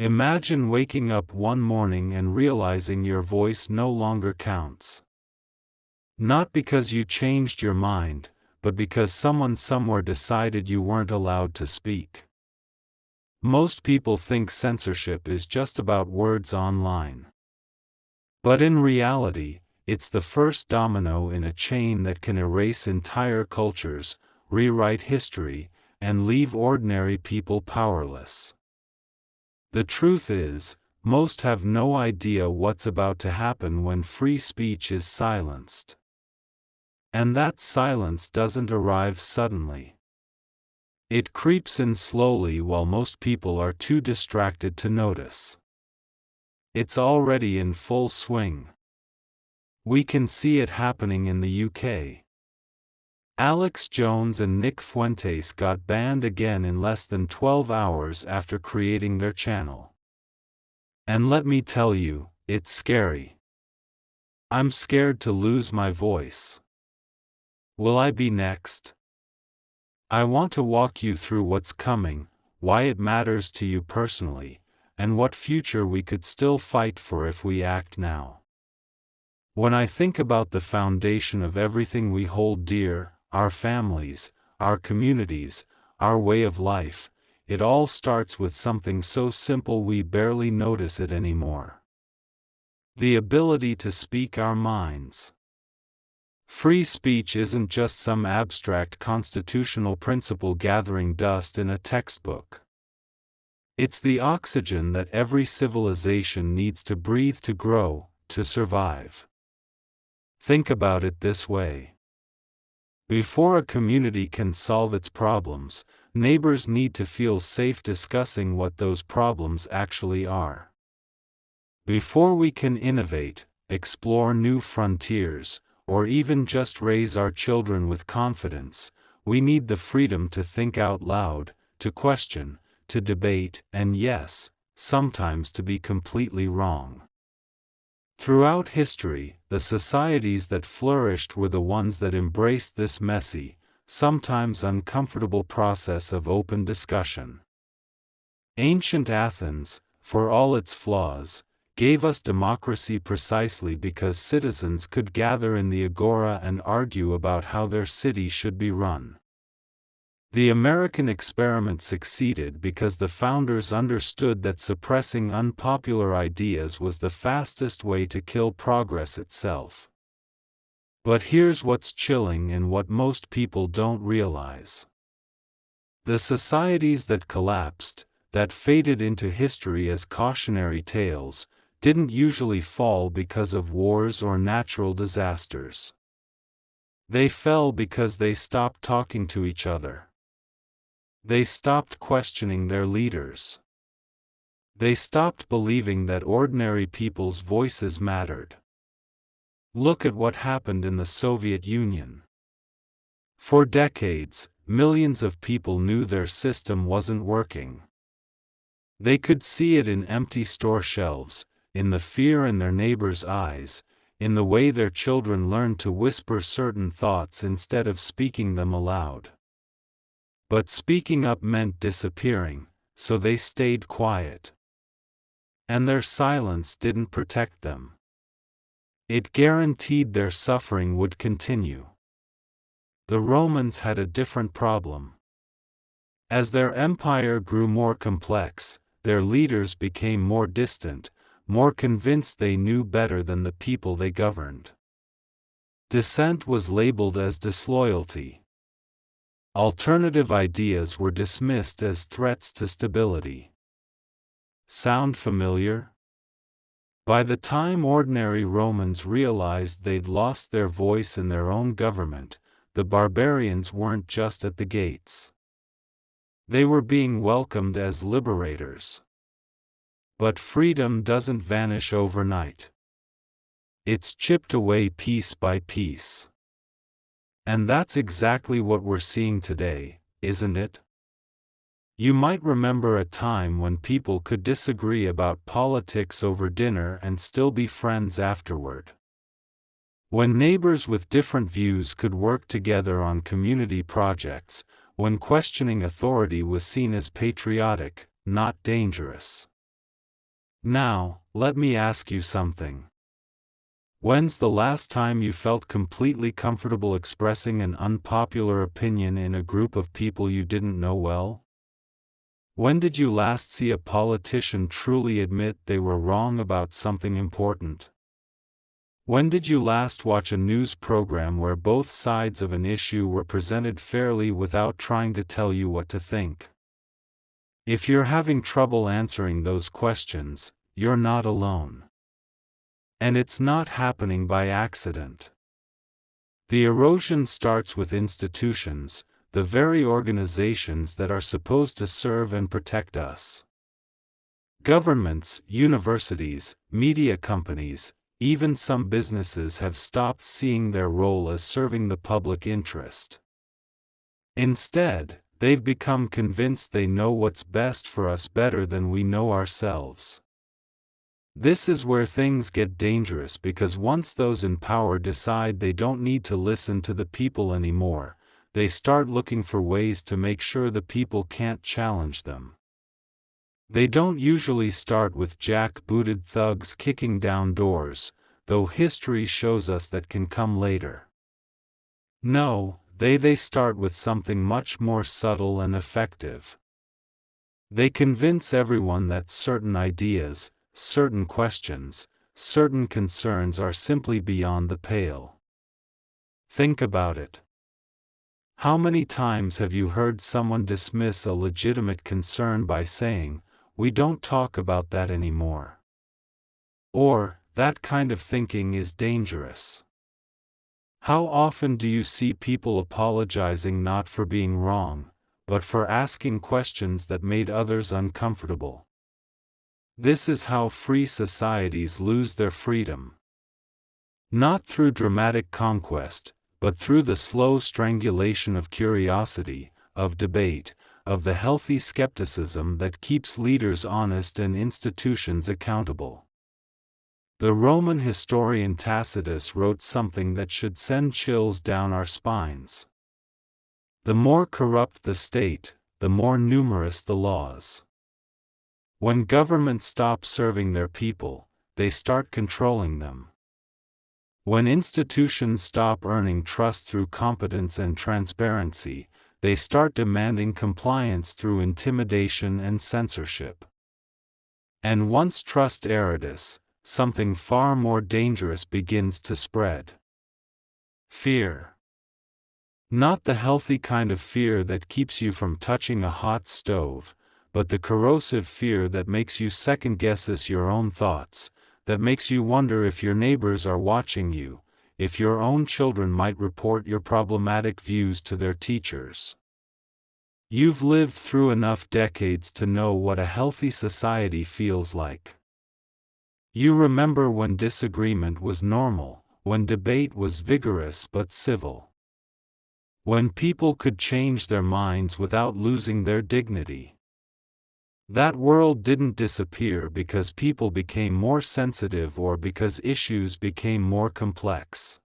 Imagine waking up one morning and realizing your voice no longer counts. Not because you changed your mind, but because someone somewhere decided you weren't allowed to speak. Most people think censorship is just about words online. But in reality, it's the first domino in a chain that can erase entire cultures, rewrite history, and leave ordinary people powerless. The truth is, most have no idea what's about to happen when free speech is silenced. And that silence doesn't arrive suddenly. It creeps in slowly while most people are too distracted to notice. It's already in full swing. We can see it happening in the UK. Alex Jones and Nick Fuentes got banned again in less than 12 hours after creating their channel. And let me tell you, it's scary. I'm scared to lose my voice. Will I be next? I want to walk you through what's coming, why it matters to you personally, and what future we could still fight for if we act now. When I think about the foundation of everything we hold dear, our families, our communities, our way of life, it all starts with something so simple we barely notice it anymore. The ability to speak our minds. Free speech isn't just some abstract constitutional principle gathering dust in a textbook. It's the oxygen that every civilization needs to breathe to grow, to survive. Think about it this way. Before a community can solve its problems, neighbors need to feel safe discussing what those problems actually are. Before we can innovate, explore new frontiers, or even just raise our children with confidence, we need the freedom to think out loud, to question, to debate, and yes, sometimes to be completely wrong. Throughout history, the societies that flourished were the ones that embraced this messy, sometimes uncomfortable process of open discussion. Ancient Athens, for all its flaws, gave us democracy precisely because citizens could gather in the agora and argue about how their city should be run. The American experiment succeeded because the founders understood that suppressing unpopular ideas was the fastest way to kill progress itself. But here's what's chilling and what most people don't realize. The societies that collapsed, that faded into history as cautionary tales, didn't usually fall because of wars or natural disasters. They fell because they stopped talking to each other. They stopped questioning their leaders. They stopped believing that ordinary people's voices mattered. Look at what happened in the Soviet Union. For decades, millions of people knew their system wasn't working. They could see it in empty store shelves, in the fear in their neighbors' eyes, in the way their children learned to whisper certain thoughts instead of speaking them aloud. But speaking up meant disappearing, so they stayed quiet. And their silence didn't protect them. It guaranteed their suffering would continue. The Romans had a different problem. As their empire grew more complex, their leaders became more distant, more convinced they knew better than the people they governed. Dissent was labeled as disloyalty. Alternative ideas were dismissed as threats to stability. Sound familiar? By the time ordinary Romans realized they'd lost their voice in their own government, the barbarians weren't just at the gates. They were being welcomed as liberators. But freedom doesn't vanish overnight. It's chipped away piece by piece. And that's exactly what we're seeing today, isn't it? You might remember a time when people could disagree about politics over dinner and still be friends afterward. When neighbors with different views could work together on community projects, when questioning authority was seen as patriotic, not dangerous. Now, let me ask you something. When's the last time you felt completely comfortable expressing an unpopular opinion in a group of people you didn't know well? When did you last see a politician truly admit they were wrong about something important? When did you last watch a news program where both sides of an issue were presented fairly without trying to tell you what to think? If you're having trouble answering those questions, you're not alone. And it's not happening by accident. The erosion starts with institutions, the very organizations that are supposed to serve and protect us. Governments, universities, media companies, even some businesses have stopped seeing their role as serving the public interest. Instead, they've become convinced they know what's best for us better than we know ourselves. This is where things get dangerous, because once those in power decide they don't need to listen to the people anymore, they start looking for ways to make sure the people can't challenge them. They don't usually start with jack-booted thugs kicking down doors, though history shows us that can come later. No, they start with something much more subtle and effective. They convince everyone that certain ideas, certain questions, certain concerns are simply beyond the pale. Think about it. How many times have you heard someone dismiss a legitimate concern by saying, "We don't talk about that anymore"? Or, "That kind of thinking is dangerous"? How often do you see people apologizing not for being wrong, but for asking questions that made others uncomfortable? This is how free societies lose their freedom. Not through dramatic conquest, but through the slow strangulation of curiosity, of debate, of the healthy skepticism that keeps leaders honest and institutions accountable. The Roman historian Tacitus wrote something that should send chills down our spines. The more corrupt the state, the more numerous the laws. When governments stop serving their people, they start controlling them. When institutions stop earning trust through competence and transparency, they start demanding compliance through intimidation and censorship. And once trust erodes, something far more dangerous begins to spread. Fear. Not the healthy kind of fear that keeps you from touching a hot stove, but the corrosive fear that makes you second-guess your own thoughts, that makes you wonder if your neighbors are watching you, if your own children might report your problematic views to their teachers. You've lived through enough decades to know what a healthy society feels like. You remember when disagreement was normal, when debate was vigorous but civil. When people could change their minds without losing their dignity. That world didn't disappear because people became more sensitive or because issues became more complex.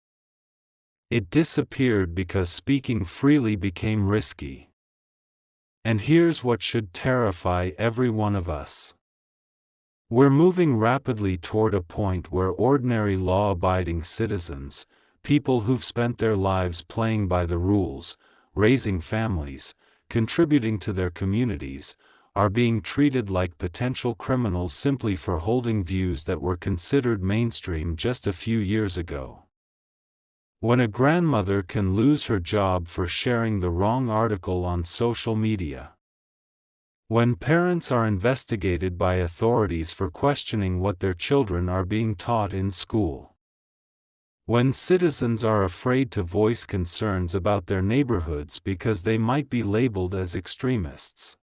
It disappeared because speaking freely became risky. And here's what should terrify every one of us. We're moving rapidly toward a point where ordinary law-abiding citizens, people who've spent their lives playing by the rules, raising families, contributing to their communities, are being treated like potential criminals simply for holding views that were considered mainstream just a few years ago. When a grandmother can lose her job for sharing the wrong article on social media. When parents are investigated by authorities for questioning what their children are being taught in school. When citizens are afraid to voice concerns about their neighborhoods because they might be labeled as extremists.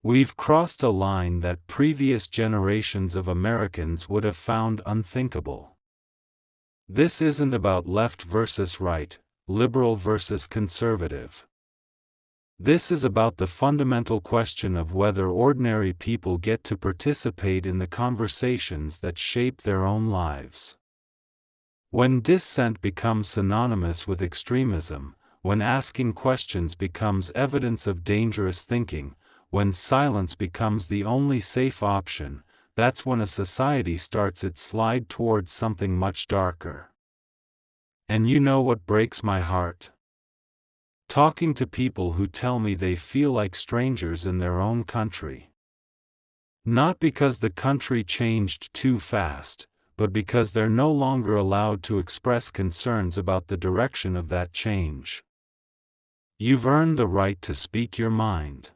We've crossed a line that previous generations of Americans would have found unthinkable. This isn't about left versus right, liberal versus conservative. This is about the fundamental question of whether ordinary people get to participate in the conversations that shape their own lives. When dissent becomes synonymous with extremism, when asking questions becomes evidence of dangerous thinking, when silence becomes the only safe option, that's when a society starts its slide towards something much darker. And you know what breaks my heart? Talking to people who tell me they feel like strangers in their own country. Not because the country changed too fast, but because they're no longer allowed to express concerns about the direction of that change. You've earned the right to speak your mind.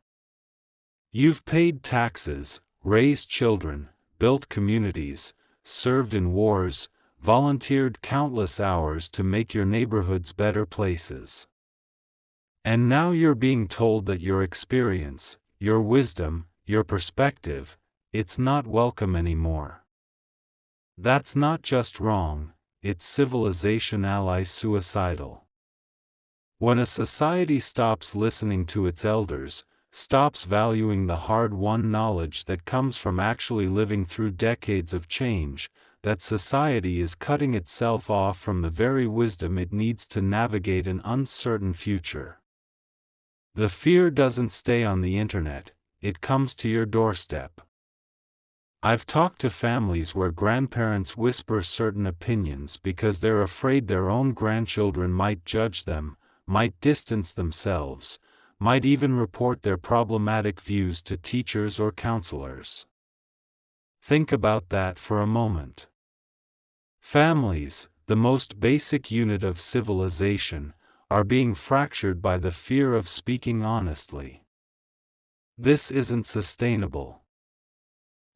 You've paid taxes, raised children, built communities, served in wars, volunteered countless hours to make your neighborhoods better places. And now you're being told that your experience, your wisdom, your perspective, it's not welcome anymore. That's not just wrong, it's civilization suicidal. When a society stops listening to its elders, stops valuing the hard-won knowledge that comes from actually living through decades of change, that society is cutting itself off from the very wisdom it needs to navigate an uncertain future. The fear doesn't stay on the internet, it comes to your doorstep. I've talked to families where grandparents whisper certain opinions because they're afraid their own grandchildren might judge them, might distance themselves, might even report their problematic views to teachers or counselors. Think about that for a moment. Families, the most basic unit of civilization, are being fractured by the fear of speaking honestly. This isn't sustainable.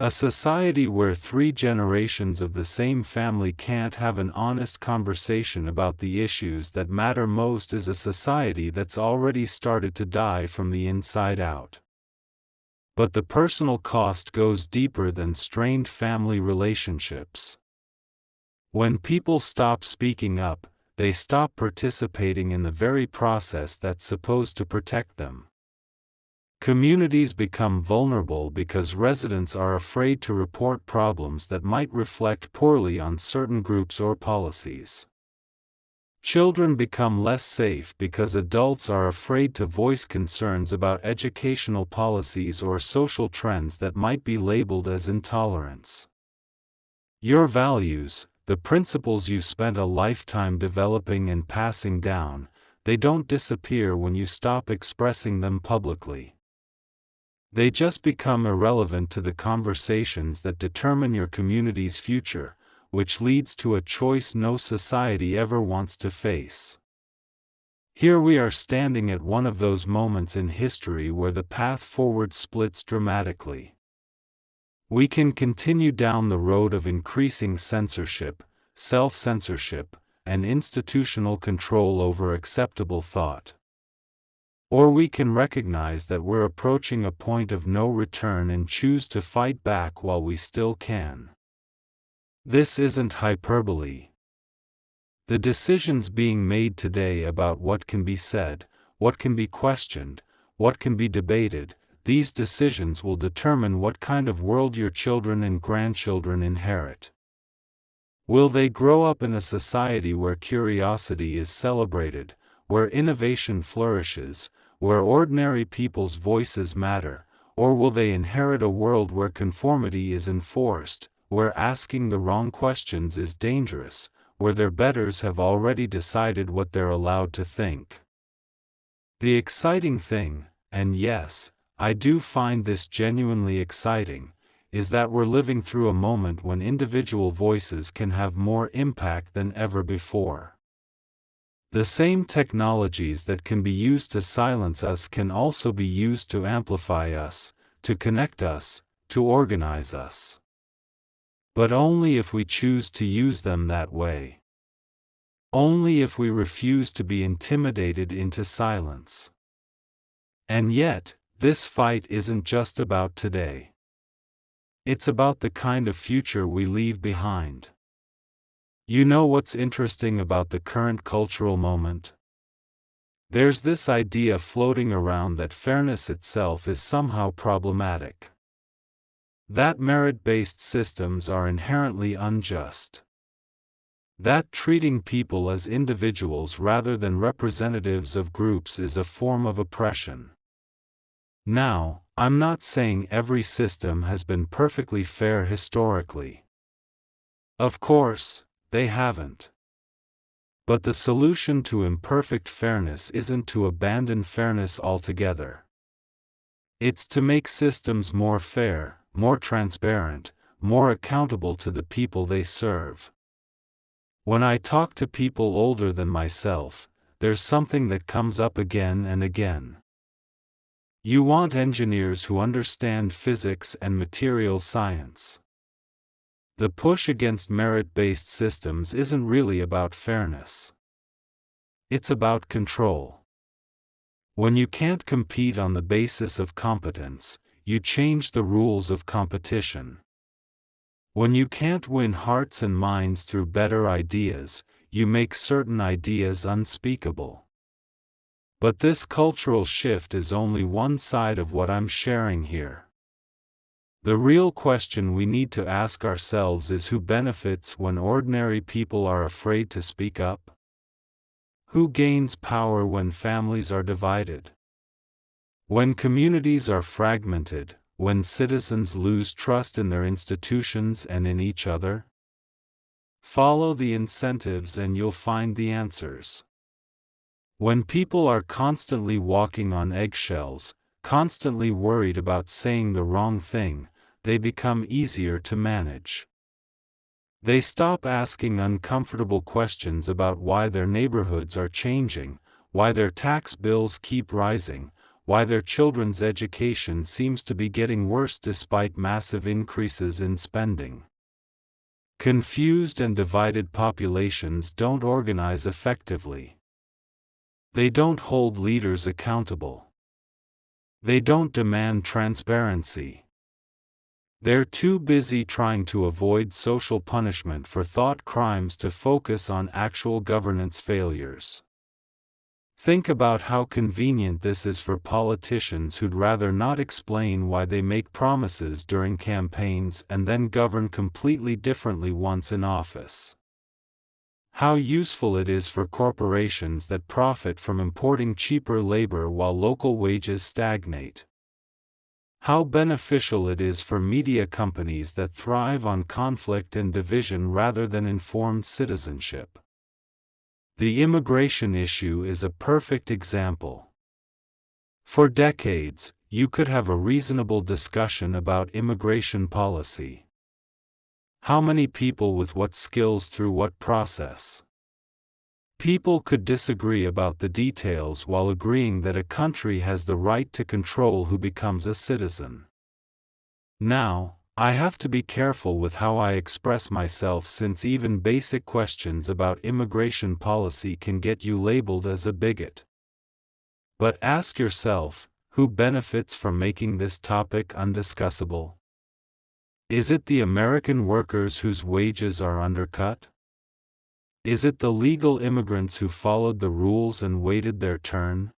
A society where 3 generations of the same family can't have an honest conversation about the issues that matter most is a society that's already started to die from the inside out. But the personal cost goes deeper than strained family relationships. When people stop speaking up, they stop participating in the very process that's supposed to protect them. Communities become vulnerable because residents are afraid to report problems that might reflect poorly on certain groups or policies. Children become less safe because adults are afraid to voice concerns about educational policies or social trends that might be labeled as intolerance. Your values, the principles you spent a lifetime developing and passing down, they don't disappear when you stop expressing them publicly. They just become irrelevant to the conversations that determine your community's future, which leads to a choice no society ever wants to face. Here we are standing at one of those moments in history where the path forward splits dramatically. We can continue down the road of increasing censorship, self-censorship, and institutional control over acceptable thought. Or we can recognize that we're approaching a point of no return and choose to fight back while we still can. This isn't hyperbole. The decisions being made today about what can be said, what can be questioned, what can be debated, these decisions will determine what kind of world your children and grandchildren inherit. Will they grow up in a society where curiosity is celebrated, where innovation flourishes, where ordinary people's voices matter, or will they inherit a world where conformity is enforced, where asking the wrong questions is dangerous, where their betters have already decided what they're allowed to think? The exciting thing, and yes, I do find this genuinely exciting, is that we're living through a moment when individual voices can have more impact than ever before. The same technologies that can be used to silence us can also be used to amplify us, to connect us, to organize us. But only if we choose to use them that way. Only if we refuse to be intimidated into silence. And yet, this fight isn't just about today. It's about the kind of future we leave behind. You know what's interesting about the current cultural moment? There's this idea floating around that fairness itself is somehow problematic. That merit-based systems are inherently unjust. That treating people as individuals rather than representatives of groups is a form of oppression. Now, I'm not saying every system has been perfectly fair historically. Of course, they haven't. But the solution to imperfect fairness isn't to abandon fairness altogether. It's to make systems more fair, more transparent, more accountable to the people they serve. When I talk to people older than myself, there's something that comes up again and again. You want engineers who understand physics and material science. The push against merit-based systems isn't really about fairness. It's about control. When you can't compete on the basis of competence, you change the rules of competition. When you can't win hearts and minds through better ideas, you make certain ideas unspeakable. But this cultural shift is only one side of what I'm sharing here. The real question we need to ask ourselves is who benefits when ordinary people are afraid to speak up? Who gains power when families are divided? When communities are fragmented, when citizens lose trust in their institutions and in each other? Follow the incentives and you'll find the answers. When people are constantly walking on eggshells, constantly worried about saying the wrong thing, they become easier to manage. They stop asking uncomfortable questions about why their neighborhoods are changing, why their tax bills keep rising, why their children's education seems to be getting worse despite massive increases in spending. Confused and divided populations don't organize effectively. They don't hold leaders accountable. They don't demand transparency. They're too busy trying to avoid social punishment for thought crimes to focus on actual governance failures. Think about how convenient this is for politicians who'd rather not explain why they make promises during campaigns and then govern completely differently once in office. How useful it is for corporations that profit from importing cheaper labor while local wages stagnate. How beneficial it is for media companies that thrive on conflict and division rather than informed citizenship. The immigration issue is a perfect example. For decades, you could have a reasonable discussion about immigration policy. How many people with what skills through what process? People could disagree about the details while agreeing that a country has the right to control who becomes a citizen. Now, I have to be careful with how I express myself since even basic questions about immigration policy can get you labeled as a bigot. But ask yourself, who benefits from making this topic undiscussable? Is it the American workers whose wages are undercut? Is it the legal immigrants who followed the rules and waited their turn?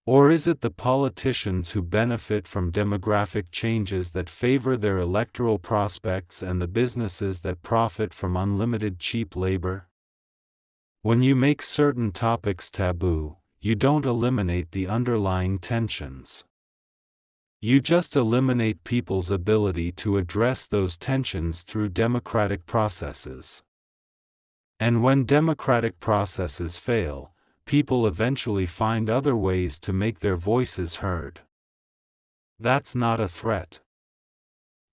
Or is it the politicians who benefit from demographic changes that favor their electoral prospects and the businesses that profit from unlimited cheap labor? When you make certain topics taboo, you don't eliminate the underlying tensions. You just eliminate people's ability to address those tensions through democratic processes. And when democratic processes fail, people eventually find other ways to make their voices heard. That's not a threat.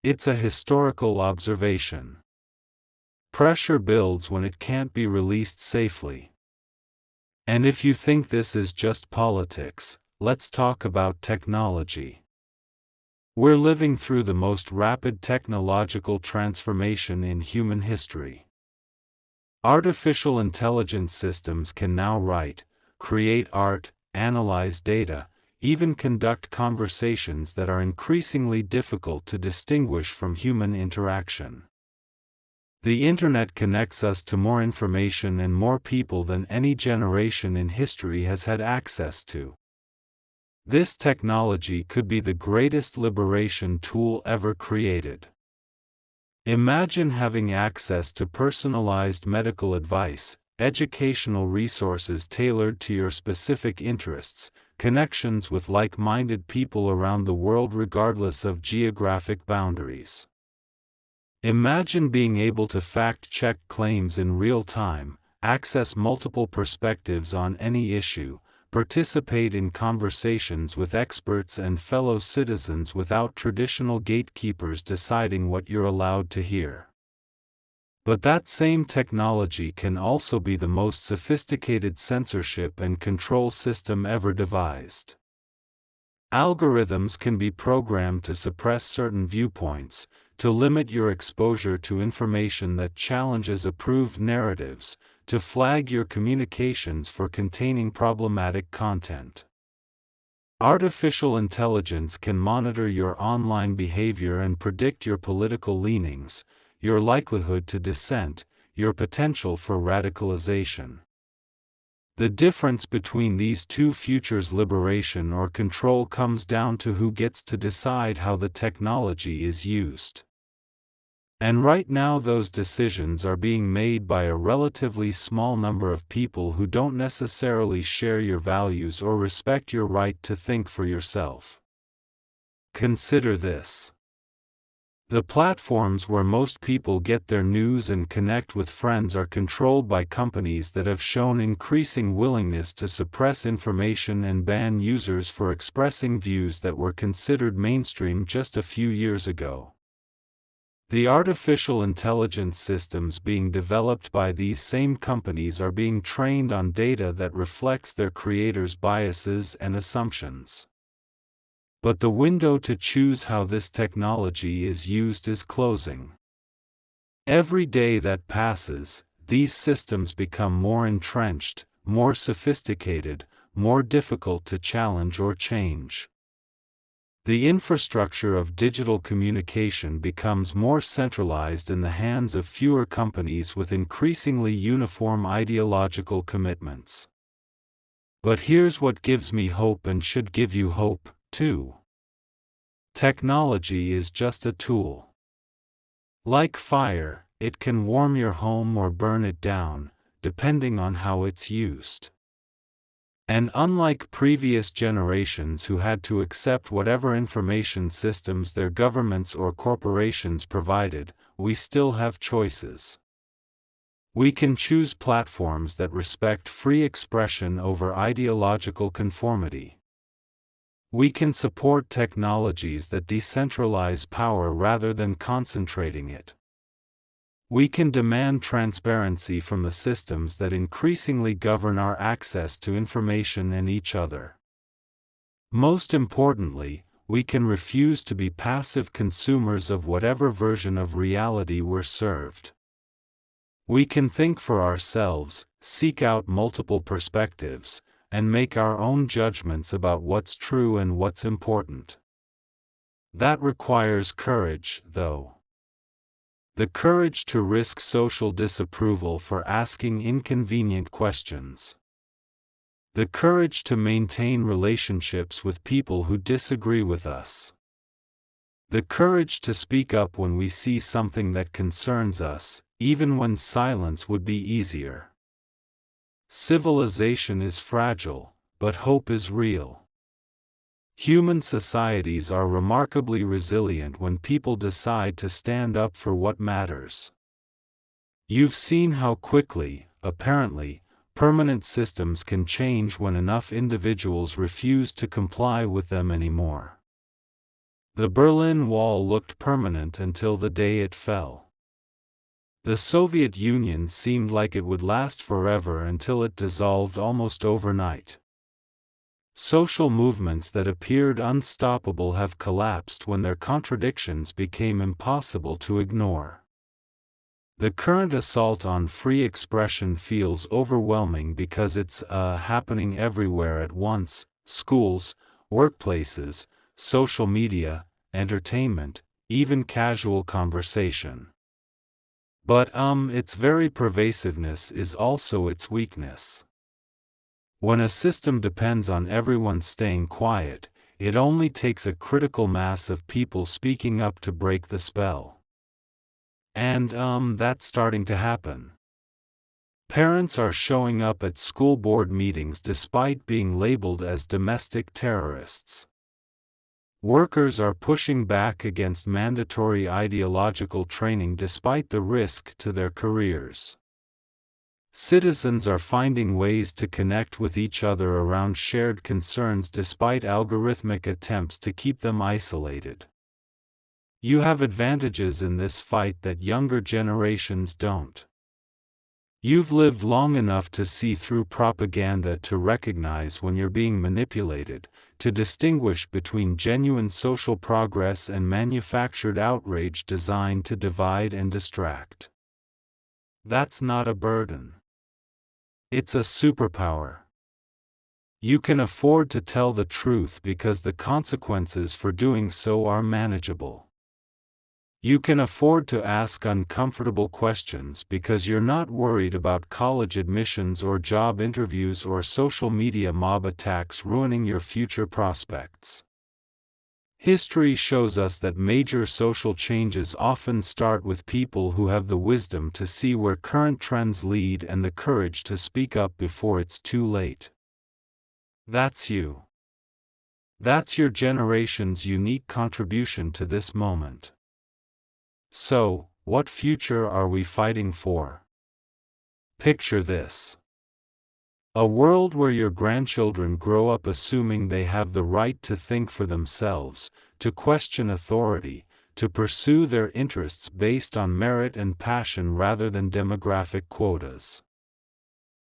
It's a historical observation. Pressure builds when it can't be released safely. And if you think this is just politics, let's talk about technology. We're living through the most rapid technological transformation in human history. Artificial intelligence systems can now write, create art, analyze data, even conduct conversations that are increasingly difficult to distinguish from human interaction. The Internet connects us to more information and more people than any generation in history has had access to. This technology could be the greatest liberation tool ever created. Imagine having access to personalized medical advice, educational resources tailored to your specific interests, connections with like-minded people around the world regardless of geographic boundaries. Imagine being able to fact-check claims in real time, access multiple perspectives on any issue, participate in conversations with experts and fellow citizens without traditional gatekeepers deciding what you're allowed to hear. But that same technology can also be the most sophisticated censorship and control system ever devised. Algorithms can be programmed to suppress certain viewpoints, to limit your exposure to information that challenges approved narratives, to flag your communications for containing problematic content. Artificial intelligence can monitor your online behavior and predict your political leanings, your likelihood to dissent, your potential for radicalization. The difference between these two futures, liberation or control, comes down to who gets to decide how the technology is used. And right now those decisions are being made by a relatively small number of people who don't necessarily share your values or respect your right to think for yourself. Consider this. The platforms where most people get their news and connect with friends are controlled by companies that have shown increasing willingness to suppress information and ban users for expressing views that were considered mainstream just a few years ago. The artificial intelligence systems being developed by these same companies are being trained on data that reflects their creators' biases and assumptions. But the window to choose how this technology is used is closing. Every day that passes, these systems become more entrenched, more sophisticated, more difficult to challenge or change. The infrastructure of digital communication becomes more centralized in the hands of fewer companies with increasingly uniform ideological commitments. But here's what gives me hope and should give you hope, too. Technology is just a tool. Like fire, it can warm your home or burn it down, depending on how it's used. And unlike previous generations who had to accept whatever information systems their governments or corporations provided, we still have choices. We can choose platforms that respect free expression over ideological conformity. We can support technologies that decentralize power rather than concentrating it. We can demand transparency from the systems that increasingly govern our access to information and each other. Most importantly, we can refuse to be passive consumers of whatever version of reality we're served. We can think for ourselves, seek out multiple perspectives, and make our own judgments about what's true and what's important. That requires courage, though. The courage to risk social disapproval for asking inconvenient questions. The courage to maintain relationships with people who disagree with us. The courage to speak up when we see something that concerns us, even when silence would be easier. Civilization is fragile, but hope is real. Human societies are remarkably resilient when people decide to stand up for what matters. You've seen how quickly, apparently, permanent systems can change when enough individuals refuse to comply with them anymore. The Berlin Wall looked permanent until the day it fell. The Soviet Union seemed like it would last forever until it dissolved almost overnight. Social movements that appeared unstoppable have collapsed when their contradictions became impossible to ignore. The current assault on free expression feels overwhelming because it's happening everywhere at once: schools, workplaces, social media, entertainment, even casual conversation. But its very pervasiveness is also its weakness. When a system depends on everyone staying quiet, it only takes a critical mass of people speaking up to break the spell. And that's starting to happen. Parents are showing up at school board meetings despite being labeled as domestic terrorists. Workers are pushing back against mandatory ideological training despite the risk to their careers. Citizens are finding ways to connect with each other around shared concerns despite algorithmic attempts to keep them isolated. You have advantages in this fight that younger generations don't. You've lived long enough to see through propaganda to recognize when you're being manipulated, to distinguish between genuine social progress and manufactured outrage designed to divide and distract. That's not a burden. It's a superpower. You can afford to tell the truth because the consequences for doing so are manageable. You can afford to ask uncomfortable questions because you're not worried about college admissions or job interviews or social media mob attacks ruining your future prospects. History shows us that major social changes often start with people who have the wisdom to see where current trends lead and the courage to speak up before it's too late. That's you. That's your generation's unique contribution to this moment. So, what future are we fighting for? Picture this. A world where your grandchildren grow up assuming they have the right to think for themselves, to question authority, to pursue their interests based on merit and passion rather than demographic quotas.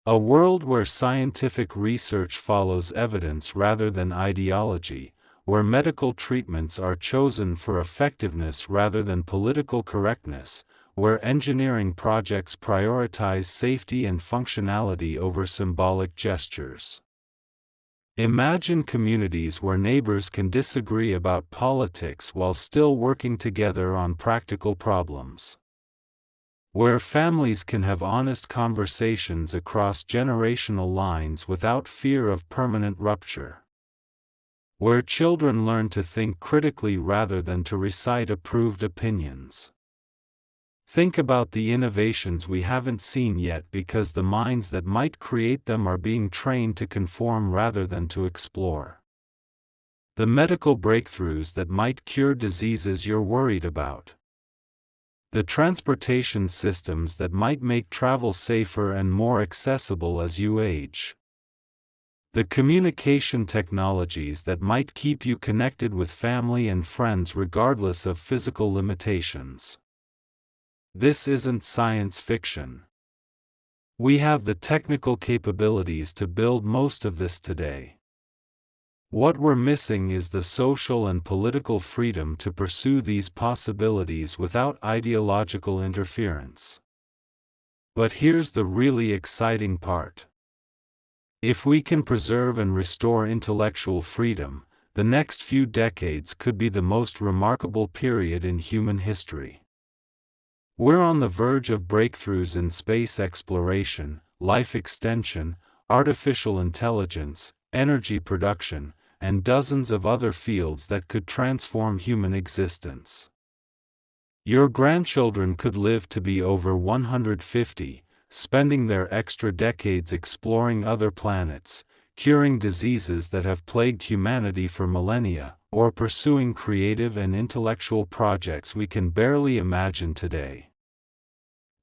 A world where scientific research follows evidence rather than ideology, where medical treatments are chosen for effectiveness rather than political correctness, where engineering projects prioritize safety and functionality over symbolic gestures. Imagine communities where neighbors can disagree about politics while still working together on practical problems. Where families can have honest conversations across generational lines without fear of permanent rupture. Where children learn to think critically rather than to recite approved opinions. Think about the innovations we haven't seen yet because the minds that might create them are being trained to conform rather than to explore. The medical breakthroughs that might cure diseases you're worried about. The transportation systems that might make travel safer and more accessible as you age. The communication technologies that might keep you connected with family and friends regardless of physical limitations. This isn't science fiction. We have the technical capabilities to build most of this today. What we're missing is the social and political freedom to pursue these possibilities without ideological interference. But here's the really exciting part. If we can preserve and restore intellectual freedom, the next few decades could be the most remarkable period in human history. We're on the verge of breakthroughs in space exploration, life extension, artificial intelligence, energy production, and dozens of other fields that could transform human existence. Your grandchildren could live to be over 150, spending their extra decades exploring other planets, curing diseases that have plagued humanity for millennia, or pursuing creative and intellectual projects we can barely imagine today.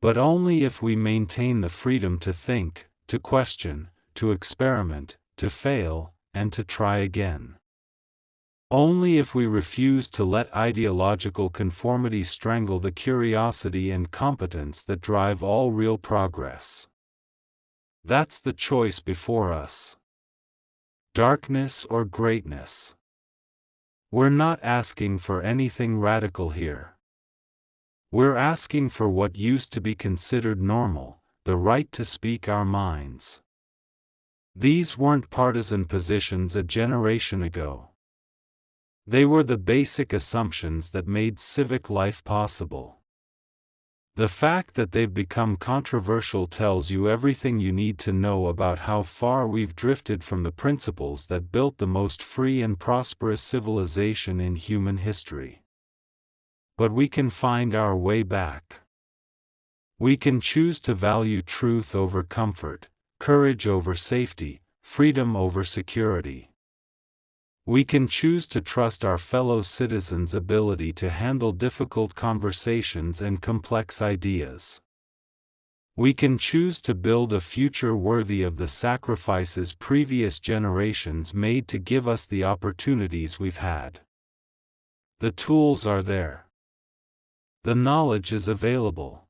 But only if we maintain the freedom to think, to question, to experiment, to fail, and to try again. Only if we refuse to let ideological conformity strangle the curiosity and competence that drive all real progress. That's the choice before us. Darkness or greatness. We're not asking for anything radical here. We're asking for what used to be considered normal, the right to speak our minds. These weren't partisan positions a generation ago. They were the basic assumptions that made civic life possible. The fact that they've become controversial tells you everything you need to know about how far we've drifted from the principles that built the most free and prosperous civilization in human history. But we can find our way back. We can choose to value truth over comfort, courage over safety, freedom over security. We can choose to trust our fellow citizens' ability to handle difficult conversations and complex ideas. We can choose to build a future worthy of the sacrifices previous generations made to give us the opportunities we've had. The tools are there. The knowledge is available.